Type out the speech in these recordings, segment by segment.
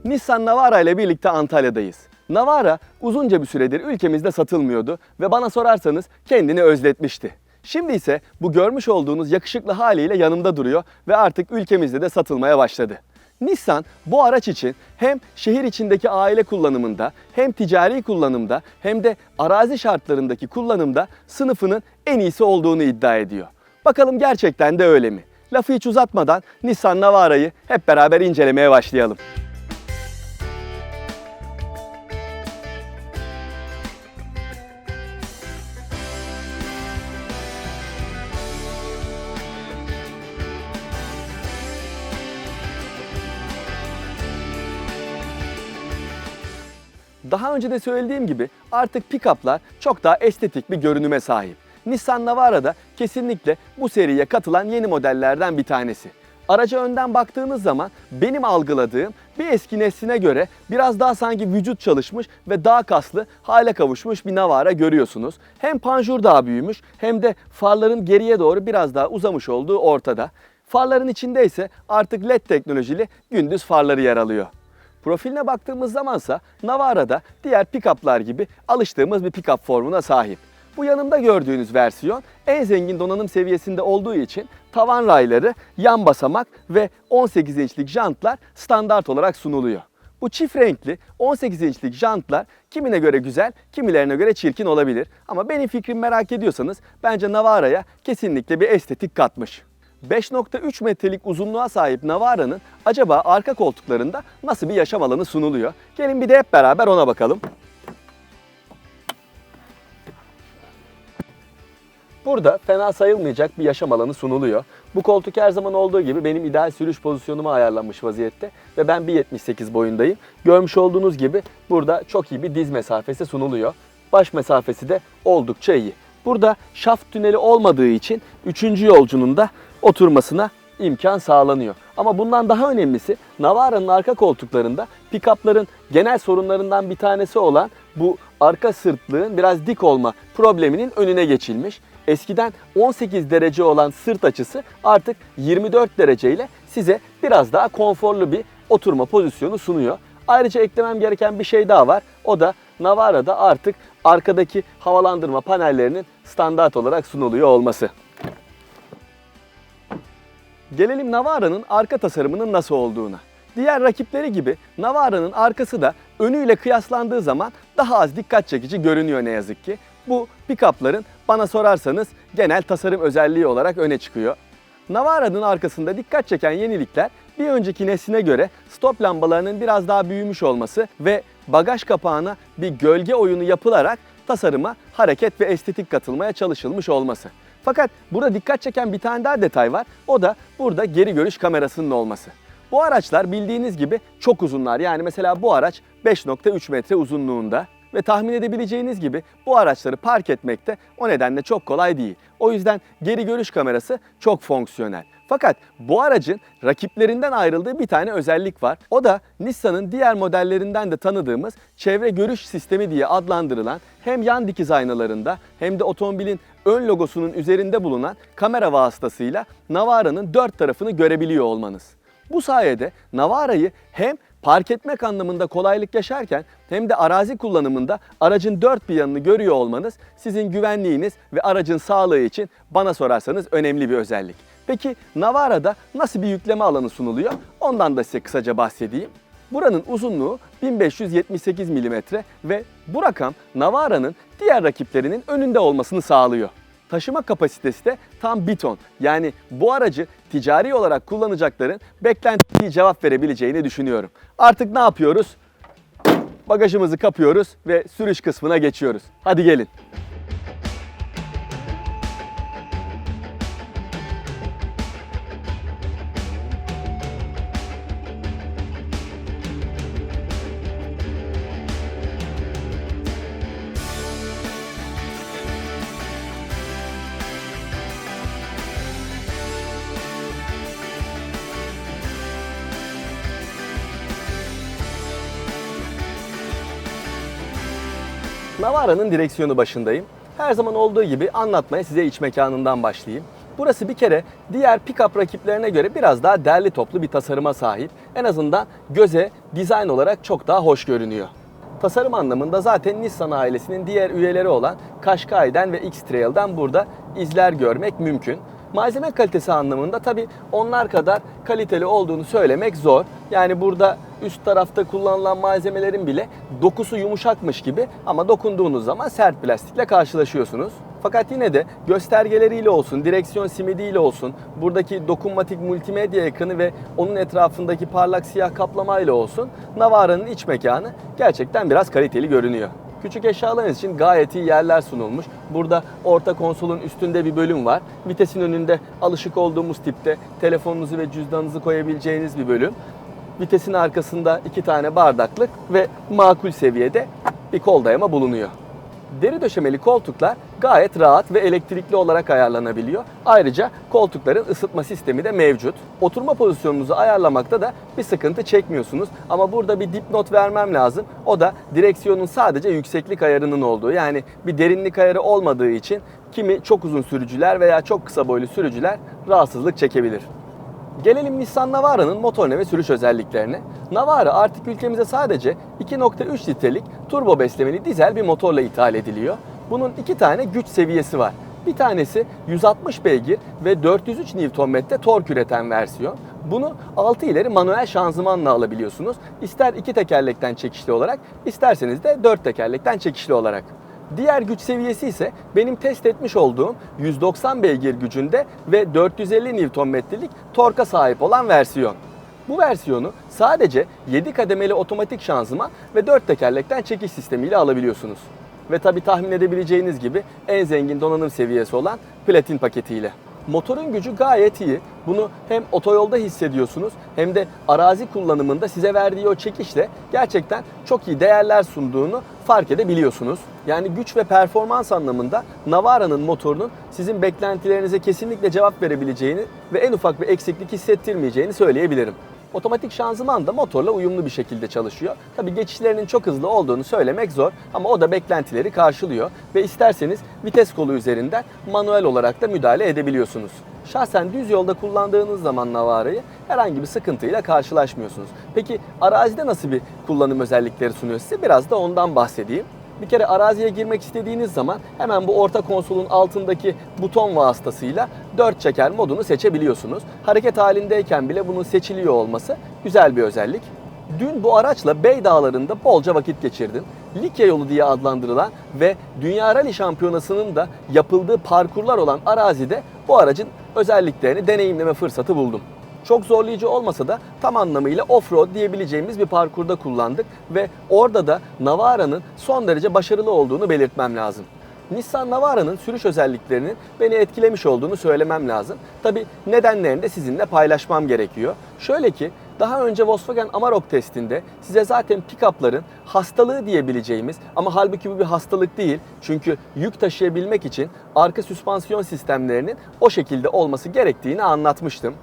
Nissan Navara ile birlikte Antalya'dayız. Navara uzunca bir süredir ülkemizde satılmıyordu ve bana sorarsanız kendini özletmişti. Şimdi ise bu görmüş olduğunuz yakışıklı haliyle yanımda duruyor ve artık ülkemizde de satılmaya başladı. Nissan bu araç için hem şehir içindeki aile kullanımında, hem ticari kullanımda, hem de arazi şartlarındaki kullanımda sınıfının en iyisi olduğunu iddia ediyor. Bakalım gerçekten de öyle mi? Lafı hiç uzatmadan Nissan Navara'yı hep beraber incelemeye başlayalım. Daha önce de söylediğim gibi artık pick-up'lar çok daha estetik bir görünüme sahip. Nissan Navara da kesinlikle bu seriye katılan yeni modellerden bir tanesi. Araca önden baktığınız zaman benim algıladığım bir eski nesline göre biraz daha sanki vücut çalışmış ve daha kaslı hale kavuşmuş bir Navara görüyorsunuz. Hem panjur daha büyümüş hem de farların geriye doğru biraz daha uzamış olduğu ortada. Farların içinde ise artık LED teknolojili gündüz farları yer alıyor. Profiline baktığımız zamansa Navara'da diğer pick-up'lar gibi alıştığımız bir pick-up formuna sahip. Bu yanımda gördüğünüz versiyon en zengin donanım seviyesinde olduğu için tavan rayları, yan basamak ve 18 inçlik jantlar standart olarak sunuluyor. Bu çift renkli 18 inçlik jantlar kimine göre güzel, kimilerine göre çirkin olabilir. Ama benim fikrimi merak ediyorsanız bence Navara'ya kesinlikle bir estetik katmış. 5.3 metrelik uzunluğa sahip Navara'nın acaba arka koltuklarında nasıl bir yaşam alanı sunuluyor? Gelin bir de hep beraber ona bakalım. Burada fena sayılmayacak bir yaşam alanı sunuluyor. Bu koltuk her zaman olduğu gibi benim ideal sürüş pozisyonuma ayarlanmış vaziyette ve ben 1.78 boyundayım. Görmüş olduğunuz gibi burada çok iyi bir diz mesafesi sunuluyor. Baş mesafesi de oldukça iyi. Burada şaft tüneli olmadığı için 3. yolcunun da oturmasına imkan sağlanıyor. Ama bundan daha önemlisi Navara'nın arka koltuklarında pick-up'ların genel sorunlarından bir tanesi olan bu arka sırtlığın biraz dik olma probleminin önüne geçilmiş. Eskiden 18 derece olan sırt açısı artık 24 dereceyle size biraz daha konforlu bir oturma pozisyonu sunuyor. Ayrıca eklemem gereken bir şey daha var. O da Navara'da artık arkadaki havalandırma panellerinin standart olarak sunuluyor olması. Gelelim Navara'nın arka tasarımının nasıl olduğuna. Diğer rakipleri gibi Navara'nın arkası da önüyle kıyaslandığı zaman daha az dikkat çekici görünüyor ne yazık ki. Bu pick-up'ların bana sorarsanız genel tasarım özelliği olarak öne çıkıyor. Navara'nın arkasında dikkat çeken yenilikler bir önceki nesline göre stop lambalarının biraz daha büyümüş olması ve bagaj kapağına bir gölge oyunu yapılarak tasarıma hareket ve estetik katılmaya çalışılmış olması. Fakat burada dikkat çeken bir tane daha detay var. O da burada geri görüş kamerasının olması. Bu araçlar bildiğiniz gibi çok uzunlar. Yani mesela bu araç 5.3 metre uzunluğunda ve tahmin edebileceğiniz gibi bu araçları park etmekte o nedenle çok kolay değil. O yüzden geri görüş kamerası çok fonksiyonel. Fakat bu aracın rakiplerinden ayrıldığı bir tane özellik var. O da Nissan'ın diğer modellerinden de tanıdığımız çevre görüş sistemi diye adlandırılan hem yan dikiz aynalarında hem de otomobilin ön logosunun üzerinde bulunan kamera vasıtasıyla Navara'nın dört tarafını görebiliyor olmanız. Bu sayede Navara'yı hem park etmek anlamında kolaylık yaşarken hem de arazi kullanımında aracın dört bir yanını görüyor olmanız sizin güvenliğiniz ve aracın sağlığı için bana sorarsanız önemli bir özellik. Peki Navara'da nasıl bir yükleme alanı sunuluyor? Ondan da size kısaca bahsedeyim. Buranın uzunluğu 1578 mm ve bu rakam Navara'nın diğer rakiplerinin önünde olmasını sağlıyor. Taşıma kapasitesi de tam bir ton. Yani bu aracı ticari olarak kullanacakların beklentiye cevap verebileceğini düşünüyorum. Artık ne yapıyoruz? Bagajımızı kapıyoruz ve sürüş kısmına geçiyoruz. Hadi gelin. Navara'nın direksiyonu başındayım. Her zaman olduğu gibi anlatmaya size iç mekanından başlayayım. Burası bir kere diğer pick-up rakiplerine göre biraz daha derli toplu bir tasarıma sahip. En azından göze dizayn olarak çok daha hoş görünüyor. Tasarım anlamında zaten Nissan ailesinin diğer üyeleri olan Qashqai'den ve X-Trail'den burada izler görmek mümkün. Malzeme kalitesi anlamında tabii onlar kadar kaliteli olduğunu söylemek zor. Yani burada üst tarafta kullanılan malzemelerin bile dokusu yumuşakmış gibi ama dokunduğunuz zaman sert plastikle karşılaşıyorsunuz. Fakat yine de göstergeleriyle olsun, direksiyon simidiyle olsun, buradaki dokunmatik multimedya ekranı ve onun etrafındaki parlak siyah kaplamayla olsun Navara'nın iç mekanı gerçekten biraz kaliteli görünüyor. Küçük eşyalarınız için gayet iyi yerler sunulmuş. Burada orta konsolun üstünde bir bölüm var. Vitesin önünde alışık olduğumuz tipte telefonunuzu ve cüzdanınızı koyabileceğiniz bir bölüm. Vitesin arkasında 2 tane bardaklık ve makul seviyede bir kol dayama bulunuyor. Deri döşemeli koltuklar gayet rahat ve elektrikli olarak ayarlanabiliyor. Ayrıca koltukların ısıtma sistemi de mevcut. Oturma pozisyonunuzu ayarlamakta da bir sıkıntı çekmiyorsunuz. Ama burada bir dipnot vermem lazım. O da direksiyonun sadece yükseklik ayarının olduğu. Yani bir derinlik ayarı olmadığı için kimi çok uzun sürücüler veya çok kısa boylu sürücüler rahatsızlık çekebilir. Gelelim Nissan Navara'nın motorine ve sürüş özelliklerine. Navara artık ülkemize sadece 2.3 litrelik turbo beslemeli dizel bir motorla ithal ediliyor. Bunun 2 tane güç seviyesi var. Bir tanesi 160 beygir ve 403 Nm tork üreten versiyon. Bunu 6 ileri manuel şanzımanla alabiliyorsunuz. İster 2 tekerlekten çekişli olarak, isterseniz de 4 tekerlekten çekişli olarak. Diğer güç seviyesi ise benim test etmiş olduğum 190 beygir gücünde ve 450 Nm'lik torka sahip olan versiyon. Bu versiyonu sadece 7 kademeli otomatik şanzıman ve 4 tekerlekten çekiş sistemiyle alabiliyorsunuz. Ve tabi tahmin edebileceğiniz gibi en zengin donanım seviyesi olan platin paketiyle. Motorun gücü gayet iyi. Bunu hem otoyolda hissediyorsunuz hem de arazi kullanımında size verdiği o çekişle gerçekten çok iyi değerler sunduğunu fark edebiliyorsunuz. Yani güç ve performans anlamında Navara'nın motorunun sizin beklentilerinize kesinlikle cevap verebileceğini ve en ufak bir eksiklik hissettirmeyeceğini söyleyebilirim. Otomatik şanzıman da motorla uyumlu bir şekilde çalışıyor. Tabii geçişlerinin çok hızlı olduğunu söylemek zor ama o da beklentileri karşılıyor ve isterseniz vites kolu üzerinden manuel olarak da müdahale edebiliyorsunuz. Şahsen düz yolda kullandığınız zaman Navara'yı herhangi bir sıkıntıyla karşılaşmıyorsunuz. Peki arazide nasıl bir kullanım özellikleri sunuyor size? Biraz da ondan bahsedeyim. Bir kere araziye girmek istediğiniz zaman hemen bu orta konsolun altındaki buton vasıtasıyla 4 çeker modunu seçebiliyorsunuz. Hareket halindeyken bile bunun seçiliyor olması güzel bir özellik. Dün bu araçla Bey Dağları'nda bolca vakit geçirdim. Likya yolu diye adlandırılan ve Dünya Rally Şampiyonası'nın da yapıldığı parkurlar olan arazide bu aracın özelliklerini deneyimleme fırsatı buldum. Çok zorlayıcı olmasa da tam anlamıyla off-road diyebileceğimiz bir parkurda kullandık ve orada da Navara'nın son derece başarılı olduğunu belirtmem lazım. Nissan Navara'nın sürüş özelliklerinin beni etkilemiş olduğunu söylemem lazım. Tabii nedenlerini de sizinle paylaşmam gerekiyor. Şöyle ki daha önce Volkswagen Amarok testinde size zaten pick-up'ların hastalığı diyebileceğimiz ama halbuki bu bir hastalık değil. Çünkü yük taşıyabilmek için arka süspansiyon sistemlerinin o şekilde olması gerektiğini anlatmıştım.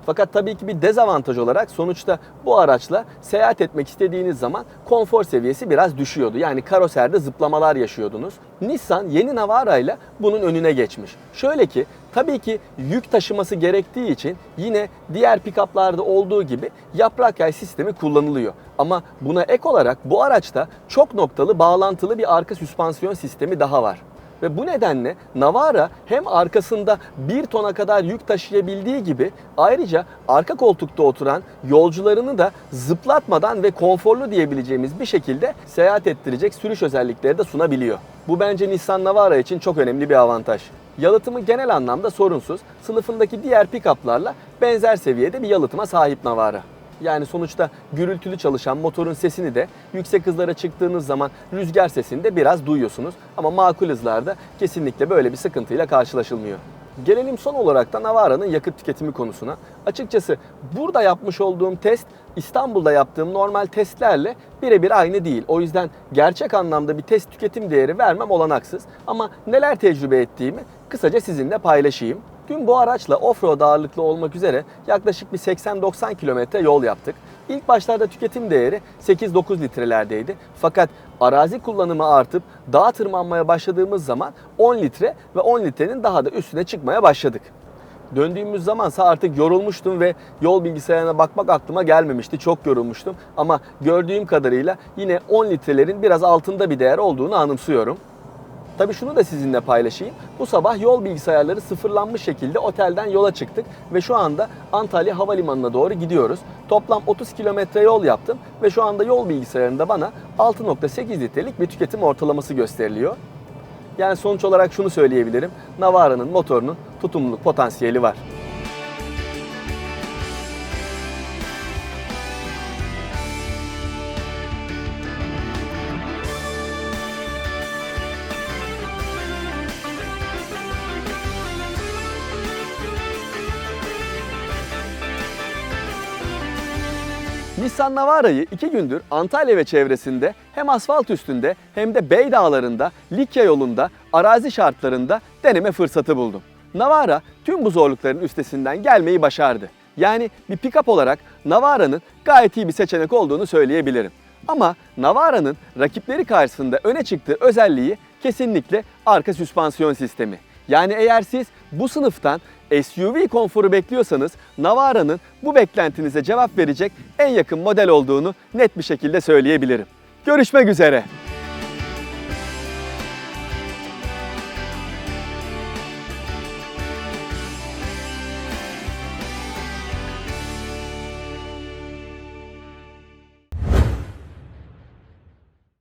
Fakat tabii ki bir dezavantaj olarak sonuçta bu araçla seyahat etmek istediğiniz zaman konfor seviyesi biraz düşüyordu. Yani karoserde zıplamalar yaşıyordunuz. Nissan yeni Navara ile bunun önüne geçmiş. Şöyle ki tabii ki yük taşıması gerektiği için yine diğer pick-up'larda olduğu gibi yaprak yay sistemi kullanılıyor. Ama buna ek olarak bu araçta çok noktalı bağlantılı bir arka süspansiyon sistemi daha var. Ve bu nedenle Navara hem arkasında 1 tona kadar yük taşıyabildiği gibi ayrıca arka koltukta oturan yolcularını da zıplatmadan ve konforlu diyebileceğimiz bir şekilde seyahat ettirecek sürüş özellikleri de sunabiliyor. Bu bence Nissan Navara için çok önemli bir avantaj. Yalıtımı genel anlamda sorunsuz. Sınıfındaki diğer pick-up'larla benzer seviyede bir yalıtıma sahip Navara. Yani sonuçta gürültülü çalışan motorun sesini de yüksek hızlara çıktığınız zaman rüzgar sesini de biraz duyuyorsunuz. Ama makul hızlarda kesinlikle böyle bir sıkıntıyla karşılaşılmıyor. Gelelim son olarak da Navara'nın yakıt tüketimi konusuna. Açıkçası burada yapmış olduğum test İstanbul'da yaptığım normal testlerle birebir aynı değil. O yüzden gerçek anlamda bir test tüketim değeri vermem olanaksız. Ama neler tecrübe ettiğimi kısaca sizinle paylaşayım. Dün bu araçla off-road ağırlıklı olmak üzere yaklaşık bir 80-90 kilometre yol yaptık. İlk başlarda tüketim değeri 8-9 litrelerdeydi. Fakat arazi kullanımı artıp dağa tırmanmaya başladığımız zaman 10 litre ve 10 litrenin daha da üstüne çıkmaya başladık. Döndüğümüz zamansa artık yorulmuştum ve yol bilgisayarına bakmak aklıma gelmemişti. Çok yorulmuştum ama gördüğüm kadarıyla yine 10 litrelerin biraz altında bir değer olduğunu anımsıyorum. Tabii şunu da sizinle paylaşayım. Bu sabah yol bilgisayarları sıfırlanmış şekilde otelden yola çıktık ve şu anda Antalya Havalimanı'na doğru gidiyoruz. Toplam 30 kilometre yol yaptım ve şu anda yol bilgisayarında bana 6,8 litrelik bir tüketim ortalaması gösteriliyor. Yani sonuç olarak şunu söyleyebilirim. Navara'nın motorunun tutumluluk potansiyeli var. Nissan Navara'yı 2 gündür Antalya ve çevresinde hem asfalt üstünde hem de Bey Dağları'nda, Likya yolunda, arazi şartlarında deneme fırsatı buldum. Navara tüm bu zorlukların üstesinden gelmeyi başardı. Yani bir pick-up olarak Navara'nın gayet iyi bir seçenek olduğunu söyleyebilirim. Ama Navara'nın rakipleri karşısında öne çıktığı özelliği kesinlikle arka süspansiyon sistemi. Yani eğer siz bu sınıftan SUV konforu bekliyorsanız Navara'nın bu beklentinize cevap verecek en yakın model olduğunu net bir şekilde söyleyebilirim. Görüşmek üzere.